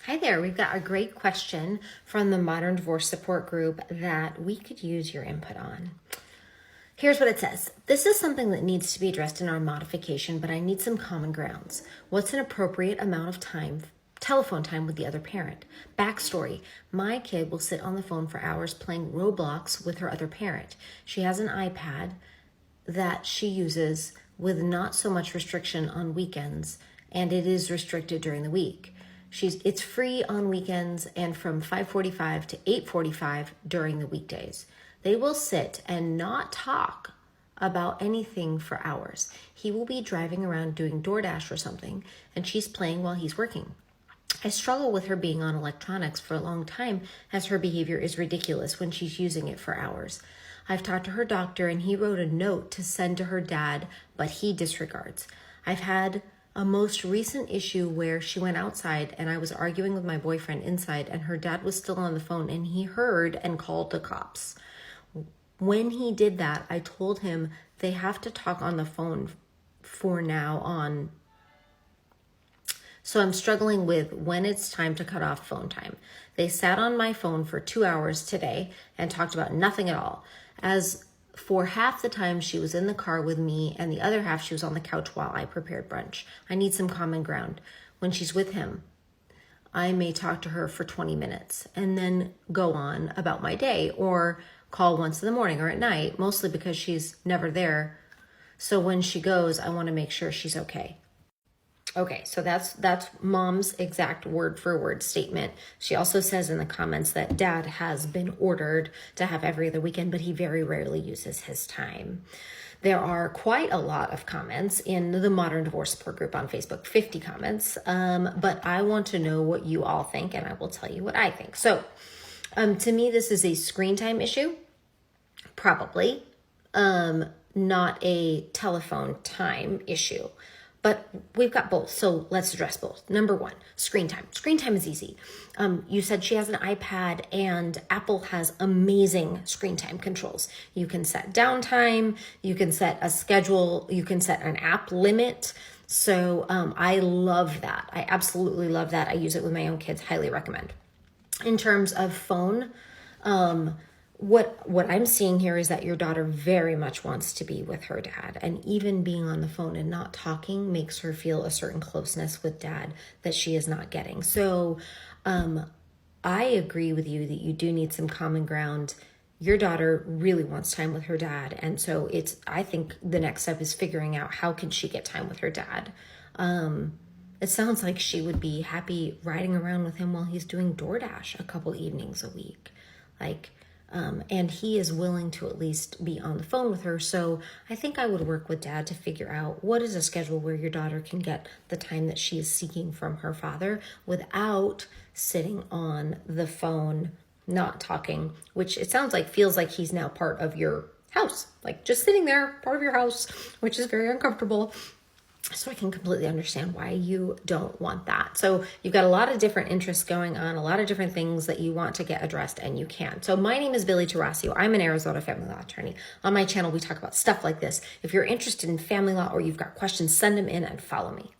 Hi there, we've got a great question from the Modern Divorce Support Group that we could use your input on. Here's what it says. This is something that needs to be addressed in our modification, but I need some common grounds. What's an appropriate amount of time, telephone time with the other parent? Backstory, my kid will sit on the phone for hours playing Roblox with her other parent. She has an iPad that she uses with not so much restriction on weekends, and it is restricted during the week. It's free on weekends and from 5:45 to 8:45 during the weekdays. They will sit and not talk about anything for hours. He will be driving around doing DoorDash or something, and she's playing while he's working. I struggle with her being on electronics for a long time as her behavior is ridiculous when she's using it for hours. I've talked to her doctor and he wrote a note to send to her dad, but he disregards. I've had a most recent issue where she went outside and I was arguing with my boyfriend inside and her dad was still on the phone and he heard and called the cops. When he did that, I told him they have to talk on the phone for now on. So I'm struggling with when it's time to cut off phone time. They sat on my phone for 2 hours today and talked about nothing at all. As for half the time she was in the car with me and the other half she was on the couch while I prepared brunch. I need some common ground. When she's with him, I may talk to her for 20 minutes and then go on about my day or call once in the morning or at night, mostly because she's never there. So when she goes, I want to make sure she's okay. Okay, so that's mom's exact word for word statement. She also says in the comments that dad has been ordered to have every other weekend, but he very rarely uses his time. There are quite a lot of comments in the Modern Divorce Support Group on Facebook, 50 comments, but I want to know what you all think, and I will tell you what I think. So to me, this is a screen time issue, probably, not a telephone time issue. But we've got both, so let's address both. Number one, screen time. Screen time is easy. You said she has an iPad and Apple has amazing screen time controls. You can set downtime, you can set a schedule, you can set an app limit. So I love that. I absolutely love that. I use it with my own kids, highly recommend. In terms of phone, what I'm seeing here is that your daughter very much wants to be with her dad, and even being on the phone and not talking makes her feel a certain closeness with dad that she is not getting. So I agree with you that you do need some common ground. Your daughter really wants time with her dad, and so I think the next step is figuring out how can she get time with her dad. It sounds like she would be happy riding around with him while he's doing DoorDash a couple evenings a week. And he is willing to at least be on the phone with her. So I think I would work with dad to figure out what is a schedule where your daughter can get the time that she is seeking from her father without sitting on the phone, not talking, which it sounds like feels like he's now part of your house, like just sitting there, part of your house, which is very uncomfortable. So I can completely understand why you don't want that. So you've got a lot of different interests going on, a lot of different things that you want to get addressed, and you can. So my name is Billy Tarasio. I'm an Arizona family law attorney. On my channel, we talk about stuff like this. If you're interested in family law or you've got questions, send them in and follow me.